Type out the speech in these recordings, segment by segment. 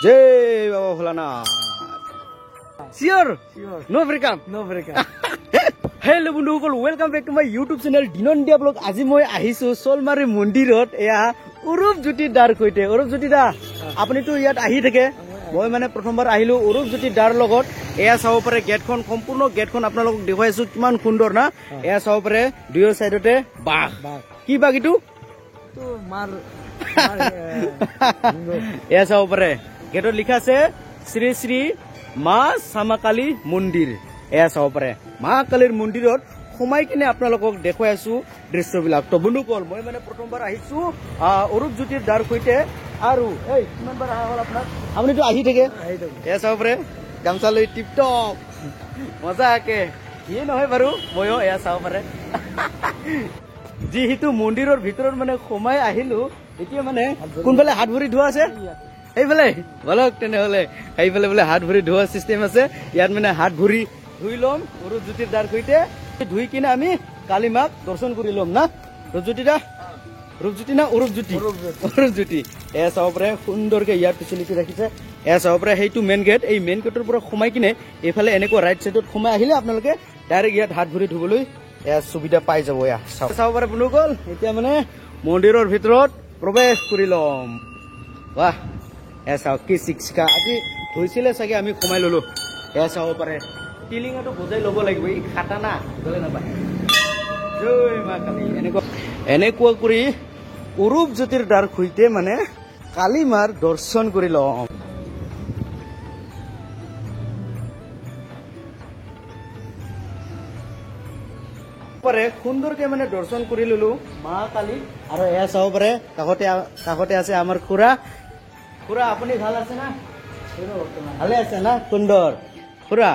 जय बाबा Bholanath Sure no breakup Hello বন্ধুসকল welcome back to my YouTube channel দিনন দিয়া ব্লগ আজি মই আহিছো সোলমাৰী মন্দিৰত এয়া অৰূপ জ্যোতি দাৰ কৈতে অৰূপ জ্যোতি দা আপুনি তো ইয়াত আহি থাকে মই মানে প্ৰথমবাৰ আহিলো অৰূপ জ্যোতি দাৰ লগত এয়া চাব পাৰে গেটখন সম্পূৰ্ণ গেটখন আপোনালোকক দেখাইছো কিমান সুন্দৰ না এয়া চাব পাৰে দুয়ৰ সাইডতে বাঘ কি বাঘ ইটো তো মাৰ এয়া চাব পাৰে গেটত লিখা আছে শ্ৰী শ্ৰী মা সামাকালী মন্দিৰ এয়া চাব পাৰে মা কালীৰ মন্দিৰত সোমাই কিনে আপোনালোকক দেখুৱাই আছো দৃশ্যবিলাক তো বন্ধুসকল মই মানে প্ৰথমবাৰ আহিছো অৰূপ জ্যোতিৰ দাৰ কৈতে আৰু এই কিমানবাৰ আহা হ'ল আপোনাৰ আপুনিতো আহি থাকে এয়া চাব পাৰে গামছা লৈ টিপটপ মজা আকে কি নহয় বাৰু ময়ো এয়া চাব পাৰে যিহেতু মন্দিৰৰ ভিতৰত মানে সোমাই আহিলো এতিয়া মানে কোনফালে হাত ভৰি ধোৱা আছে এইফালে বলক তেনেহলে এইফালে বোলে হাত ভৰি ধোৱা চিষ্টেম আছে ইয়াত মানে হাত ভৰি ধুই লম অৰূপ জ্যোতিৰ দাৰ কৈতে ধুই কিনে আমি কালী মাক দৰ্শন কৰি লম না ৰূপজ্যোতি দা ৰূপজ্যোতি না অৰূপ জ্যোতি এয়া চাব পাৰে সুন্দৰকে ইয়াৰ ফেচিলিটি ৰাখিছে এয়া চাব পাৰে সেইটো মেইন গেট এই মেইন গেটৰ পৰা সোমাই কিনে এইফালে এনেকুৱা ৰাইট চাইডত সোমাই আহিলে আপোনালোকে ডাইৰেক্ট ইয়াত হাত ভৰি ধুবলৈ এয়া সুবিধা পাই যাব এয়া চাব পাৰে বন্ধুসকল এতিয়া মানে মন্দিৰৰ ভিতৰত প্ৰৱেশ কৰি লম বাহ এয়া চাওক কি শিক্ষা আজি হৈছিলে চাগে আমি সোমাই ললো এয়া চাব পাৰে টিলিঙাটো বজাই ল'ব লাগিব ই খাটা না গলে নাপায় জয় মা কালী এনেকুৱা কৰি অৰূপ জ্যোতিৰ দাৰ সৈতে মানে কালী মাৰ দৰ্শন কৰি লম পাৰে সুন্দৰকে মানে দৰ্শন কৰি ললো মা কালী আৰু এয়া চাব পাৰে কাষতে আছে আমাৰ খুৰা আপুনি ভাল আছে না ভালে আছে না সুন্দৰ খুৰা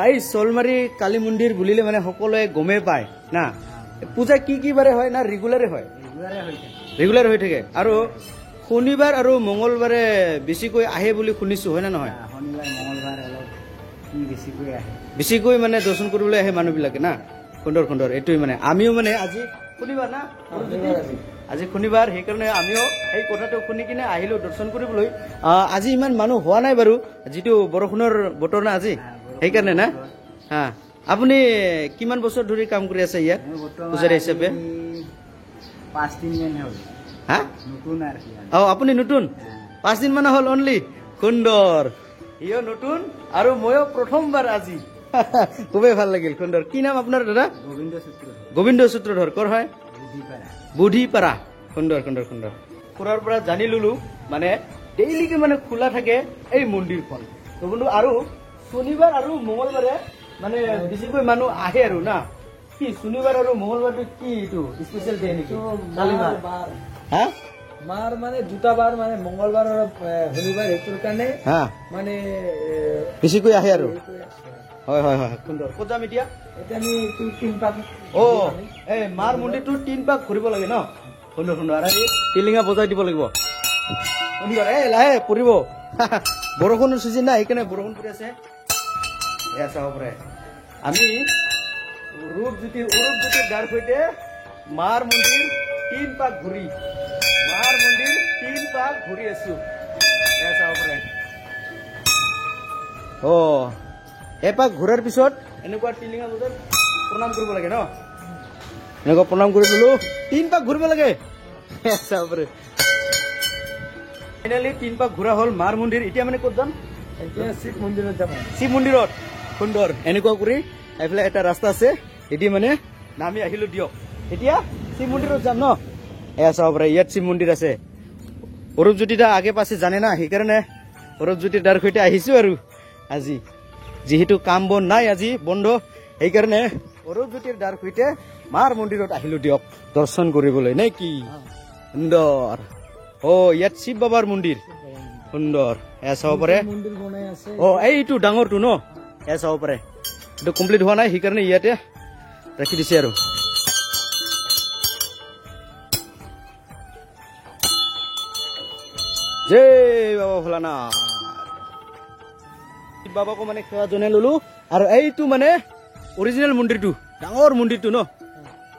এই সোলমাৰী কালী মন্দিৰ বুলিলে মানে সকলোৱে গমে পায় না পূজা কি বাৰে হয় না ৰেগুলাৰে হয় ৰেগুলাৰ হৈ থাকে আৰু শনিবাৰ আৰু মঙ্গলবাৰে বেছিকৈ আহে বুলি শুনিছো হয় না নহয় শনিবাৰ মঙ্গলবাৰ অলপ কি বেছিকৈ মানে দৰ্শন কৰিবলৈ আহে মানুহবিলাকে না সুন্দৰ এইটোৱে মানে আমিও মানে আজি শনিবাৰ না আজি শনিবাৰ সেইকাৰণে আমিও এই কথাটো শুনি কিনে আহিলো দৰ্শন কৰিবলৈ আজি ইমান মানুহ হোৱা নাই বাৰু যিটো বৰষুণৰ বতৰ না আজি সেইকাৰণে না হা আপুনি কিমান বছৰ ধৰি কাম কৰি আছে ইয়াত পূজাৰী হিচাপে 5 দিন মান হ'ল হা নতুন আপুনি নতুন 5 দিন মান হ'ল অনলি সুন্দৰ ইও নতুন আৰু ময়ো প্ৰথমবাৰ আজি খুবেই ভাল লাগিল সুন্দৰ কি নাম আপোনাৰ দাদা গোবিন্দ সূত্ৰধৰ কৰ হয় বুঢ়ীপাৰা সুন্দৰ খুৰাৰ পৰা জানি ললো মানে ডেইলিকে মানে খোলা থাকে এই মন্দিৰখন তো বন্ধু আৰু শনিবাৰ আৰু মঙ্গলবাৰে মানে বেছিকৈ মানুহ আহে আৰু না কি শনিবাৰ আৰু মঙ্গলবাৰটো কি এইটো স্পেচিয়েল ডে নেকি হা মাৰ মানে দুটা বাৰ মানে মঙ্গলবাৰ আৰু শনিবাৰ এইটোৰ কাৰণে মানে বেছিকৈ আহে আৰু হয় সুন্দৰ ক'ত যাম এতিয়া আমি 3 পাক এই মাৰ মন্দিৰটো 3 পাক ঘূৰিব লাগে ন সুন্দৰ আৰু টিলিঙা বজাই দিব লাগিব সুন্দৰ লাহে পৰিব বৰষুণৰ চিজন না সেইকাৰণে বৰষুণ পৰি আছে এয়া চাব পাৰে আমি অৰূপ জ্যোতিৰ দাৰ সৈতে মাৰ মন্দিৰ 3 পাক ঘূৰি আছো এয়া চাব পাৰে এপাক ঘূৰাৰ পিছত এনেকুৱা টিলিঙা বজাত প্ৰণাম কৰিব লাগে ন এনেকুৱা প্ৰণাম কৰি দিলো 3 পাক ঘূৰিব লাগে চাব পাৰে ফাইনেলি 3 পাক ঘূৰা হ'ল মাৰ মন্দিৰ এতিয়া মানে ক'ত যাম এতিয়া শিৱ মন্দিৰত যাম শিৱ মন্দিৰত সুন্দৰ এনেকুৱা কৰি এইফালে এটা ৰাস্তা আছে এটি মানে নামি আহিলো দিয়ক এতিয়া শিৱ মন্দিৰত যাম ন এয়া চাব পাৰে ইয়াত শিৱ মন্দিৰ আছে অৰূপ জ্যোতি দা আগে পাছে জানে না সেইকাৰণে অৰূপ জ্যোতি দাৰ সৈতে আহিছো আৰু আজি যেহেতু কাম বন নাই আজি বন্ধ সেইকাৰণে অৰূপ জ্যোতিৰ দাৰ সৈতে মাৰ মন্দিৰত আহিলো দিয়ক দৰ্শন কৰিবলৈ নে কি সুন্দৰ ইয়াত শিৱ বাবাৰ মন্দিৰ সুন্দৰ এয়া চাব পাৰে মন্দিৰ বনাই আছে এইটো ডাঙৰটো ন এয়া চাব পাৰে এইটো কমপ্লিট হোৱা নাই সেইকাৰণে ইয়াতে ৰাখি দিছে আৰু জয় বাবা ভোলানাথ বাবাকো মানে সেৱা জনাই ললো আৰু এইটো মানে অৰিজিনেল মন্দিৰটো ডাঙৰ মন্দিৰটো ন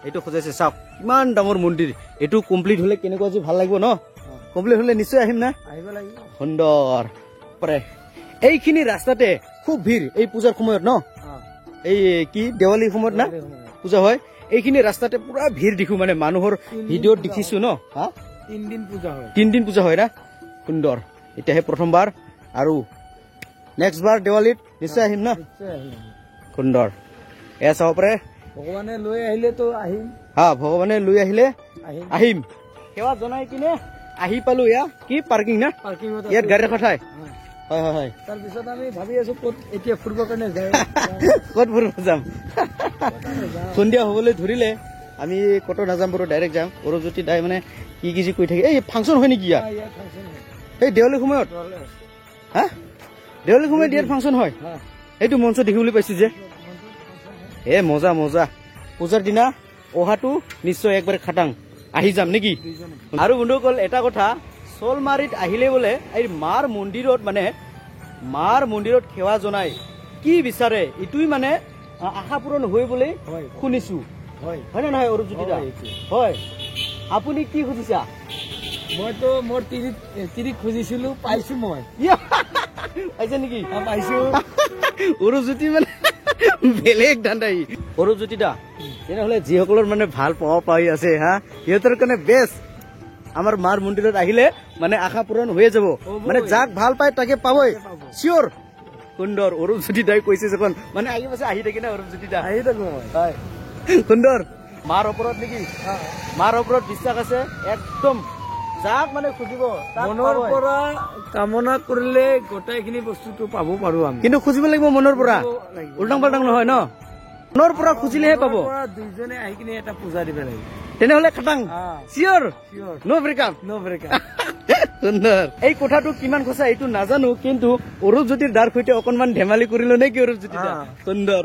এইটো সজাইছে চাওক ইমান ডাঙৰ মন্দিৰ এইটো কমপ্লিট হলে কেনেকুৱা যে ভাল লাগিব ন কমপ্লিট হলে নিশ্চয় আহিম না আহিব লাগিব সুন্দৰ বাপৰে এইখিনি ৰাস্তাতে খুব ভিৰ এই পূজাৰ সময়ত ন এই কি দেৱালীৰ সময়ত না পূজা হয় এইখিনি ৰাস্তাতে পুৰা ভিৰ দেখো মানে মানুহৰ ভিডিঅ'ত দেখিছো ন হা 3 দিন পূজা হয় 3 দিন পূজা হয় না সুন্দৰ এতিয়াহে প্ৰথমবাৰ আৰু নেক্সট বাৰ দেৱালীত নিশ্চয় আহিম না সুন্দৰ এয়া চাব পাৰে ভগৱানে লৈ আহিলে তো আহিম হা ভগৱানে লৈ আহিলে আহিম আহিম সেৱা জনাই কিনে আহি পালো এয়া কি পাৰ্কিং না পাৰ্কিঙত ইয়াত গাড়ী ৰখা ঠাই হয় হয় হয় তাৰপিছত আমি ভাবি আছো ক'ত এতিয়া ফুৰিবৰ কাৰণে যায় ক'ত ফুৰিব যাম সন্ধিয়া হ'বলৈ ধৰিলে আমি ক'তো নাযাম বাৰু ডাইৰেক্ট যাম অৰজ্যোতি দাই মানে কি কি কৈ থাকে এই ফাংচন হয় নেকি ইয়াত ইয়াত ফাংচন হয় এই দেৱালীৰ সময়ত হা দেৱালীৰ সময়ত ইয়াত ফাংচন হয় এইটো মঞ্চ দেখিবলৈ পাইছো যে এ মজা মজা পূজাৰ দিনা অহাটো নিশ্চয় একবাৰে খাটাং আহি যাম নেকি আৰু বন্ধুসকল এটা কথা শলমাৰীত আহিলে বোলে এই মাৰ মন্দিৰত মানে মাৰ মন্দিৰত সেৱা জনাই কি বিচাৰে এইটোই মানে আশা পূৰণ হৈ বুলি শুনিছো হয় নে নহয় অৰজ্যোতি দা হয় আপুনি কি খুজিছা মইতো মোৰ তিৰি খুজিছিলো পাইছো মই পাইছে নেকি পাইছো অৰজ্যোতি মানে বেলেগ ধান্দা অৰজ্যোতি দা তেনেহ'লে যিসকলৰ মানে ভাল পাব পাই আছে হা সিহঁতৰ কাৰণে বেষ্ট আমাৰ মাৰ মন্দিৰত আহিলে মানে আশা পূৰণ হৈ যাব মানে যাক ভাল পায় তাকে পাবই চিয়ৰ সুন্দৰ অৰজ্যোতি দাই কৈছে যখন মানে আগে পাছে আহি থাকে না অৰজ্যোতি দা আহি থাকো হয় সুন্দৰ মাৰ ওপৰত নেকি মাৰ ওপৰত বিশ্বাস আছে একদম যাক মানে খুজিব মনৰ পৰা কামনা কৰিলে গোটেইখিনি বস্তুটো পাব পাৰো আমি কিন্তু খুজিব লাগিব মনৰ পৰা উল্টাং পাল্টাং নহয় ন মনৰ পৰা খুজিলেহে পাব দুইজনে আহি কিনে এটা পূজা দিব লাগিব তেনেহ'লে খাটাং চিয়ৰ ন' ব্ৰেকআপ সুন্দৰ এই কথাটো কিমান সঁচা এইটো নাজানো কিন্তু অৰজ্যোতিৰ দাৰ সৈতে অকণমান ধেমালি কৰিলো নে কি অৰজ্যোতি দা সুন্দৰ